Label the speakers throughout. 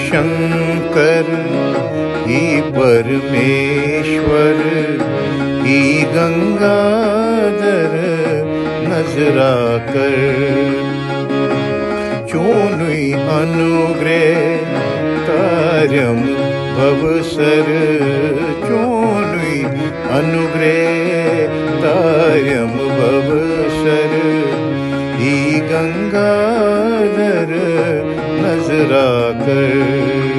Speaker 1: शंकर ही परमेश्वर ही गंगाधर नजरा कर चोनुई अनुग्रह तार्यम भवसर चोनुई अनुग्रह तार्यम भवसर ही गंगाधर नजरा कर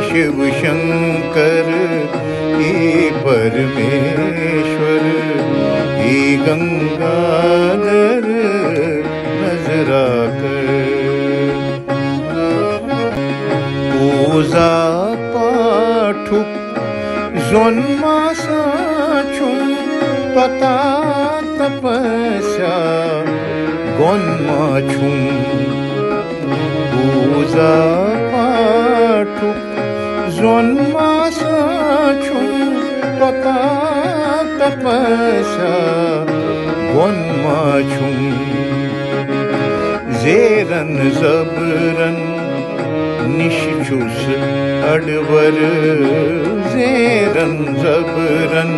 Speaker 1: शिव शंकर ही परमेश्वर ही गंगाधर नजरा कर पूजा पाठुक जोन्मासाचुं त्वता तपस्या गोन्माचुं पूजा पाठुक जोन्मासाचुं त्वता तपस्या गोन्माचुं जेरन जबरन निशचुस अडवर जेरन जबरन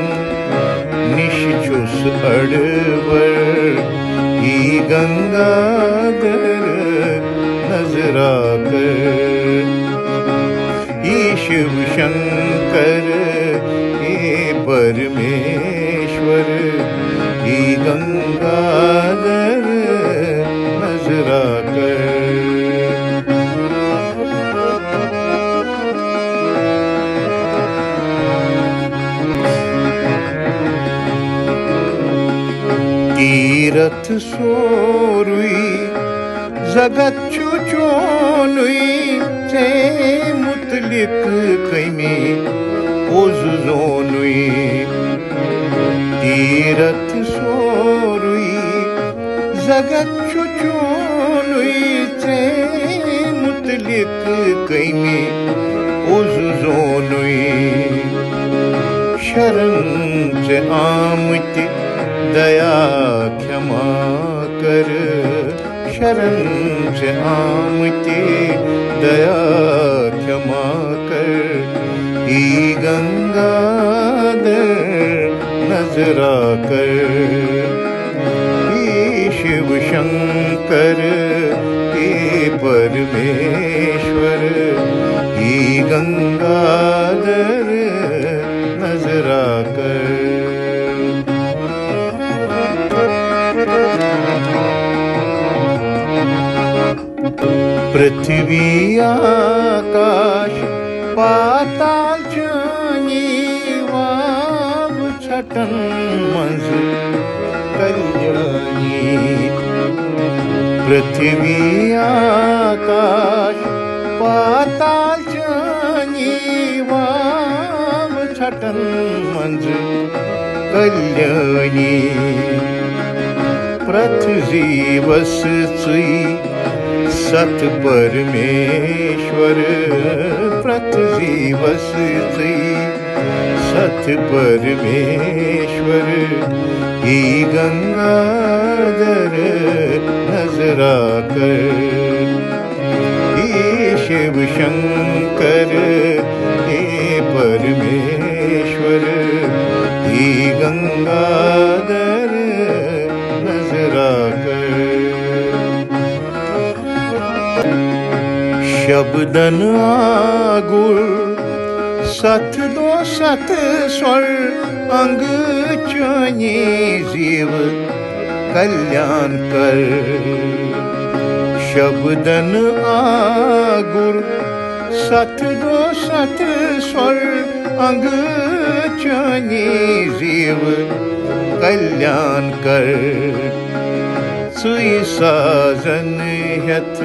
Speaker 1: निशचुस अडवर ही गंगाधर नजरा कर शिव शंकर हे परमेश्वर ही गंगाधर नजरा कर तीरथ सोरुई जगत चुचोनुई चे मुतलिक कैमी ओजुजोनुई तीरथ सोरुई जगत चुचोनुई चे मुतलिक कैमी ओजुजोनुई शरण चे आमति दया क्षमा कर शरण से आमति दया क्षमा कर ही गंगाधर नजरा कर ही शिव शंकर हे परमेश्वर ही गंगाधर नजरा कर पृथ्वी आकाश पाताल जानी वाव छटन मंज कल्याणी पृथ्वी आकाश पाताल जानी वाव छटन मंज कल्याणी पृथ्वीवस सत परमेश्वर पृथ्वीवस सत परमेश्वर ही गंगाधर नजरा कर ही शिव शंकर हे परमेश्वर ही गंगाधर नजरा कर शब्दन आगुर सत दो सत स्वर अंग चनी जीव कल्याण कर शब्दन आगुर सत दो सत स्वर अंग चनी जीव कल्याण कर सुई साजन यथ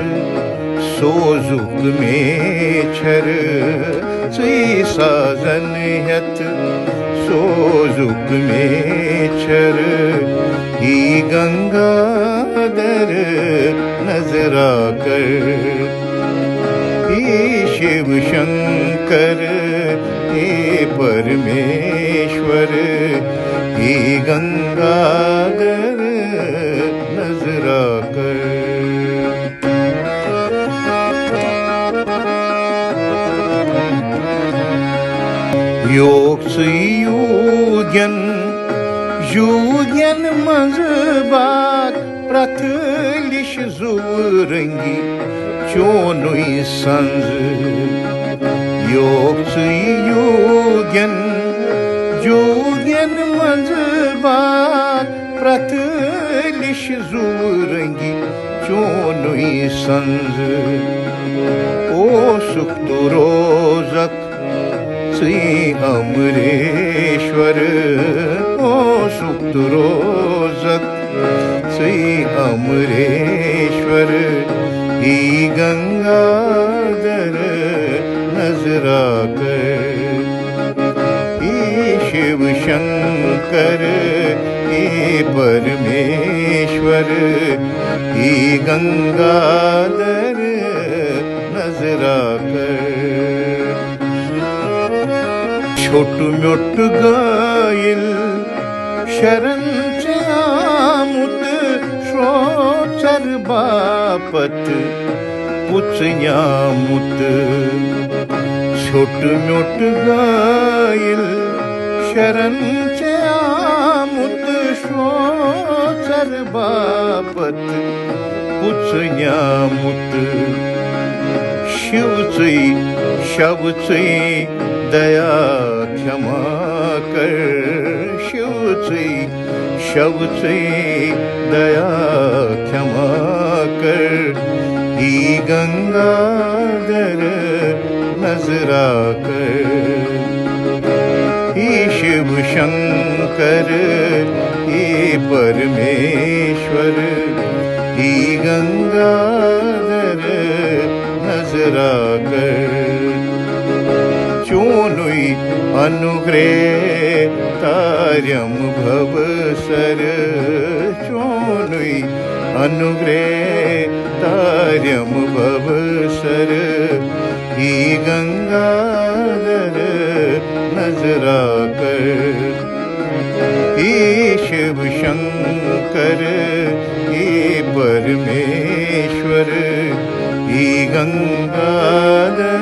Speaker 1: सोजुक में छर सुई साजन यथ सोजुक में छर ही गंगाधर नजरा कर ही शिव शंकर हे परमेश्वर ही गंगाधर नजरा कर Yoksugen Jugen mazbak Pratlish zurengi Chonui sanz Yoksugen Jugen mazbak Pratlish zurengi Chonui sanz O sukturozak Sri Amreshwar O Sukturozak Sri Amreshwar He Gangadhar Nazrakar He Shiv Shankar He Parameshwar He Gangadhar Nazrakar छोटू मोट गाइल शरण से आमुत श्रोचर बापत पुछयामुत छोटू मोट गाइल शरण से आमुत श्रोचर बापत पुछयामुत शिवचई शवचई दया क्षमा कर शिवचई शवचई दया क्षमा कर ही गंगाधर नजरा कर ही शिव शंकर ही परमेश्वर ही गंगाधर नजरा कर चोनुई अनुग्रह तार्यम भवसर चोनुई अनुग्रह तार्यम भवसर ही गंगाधर नजरा कर ही शिव शंकर ही परमेश्वर ही गंगाधर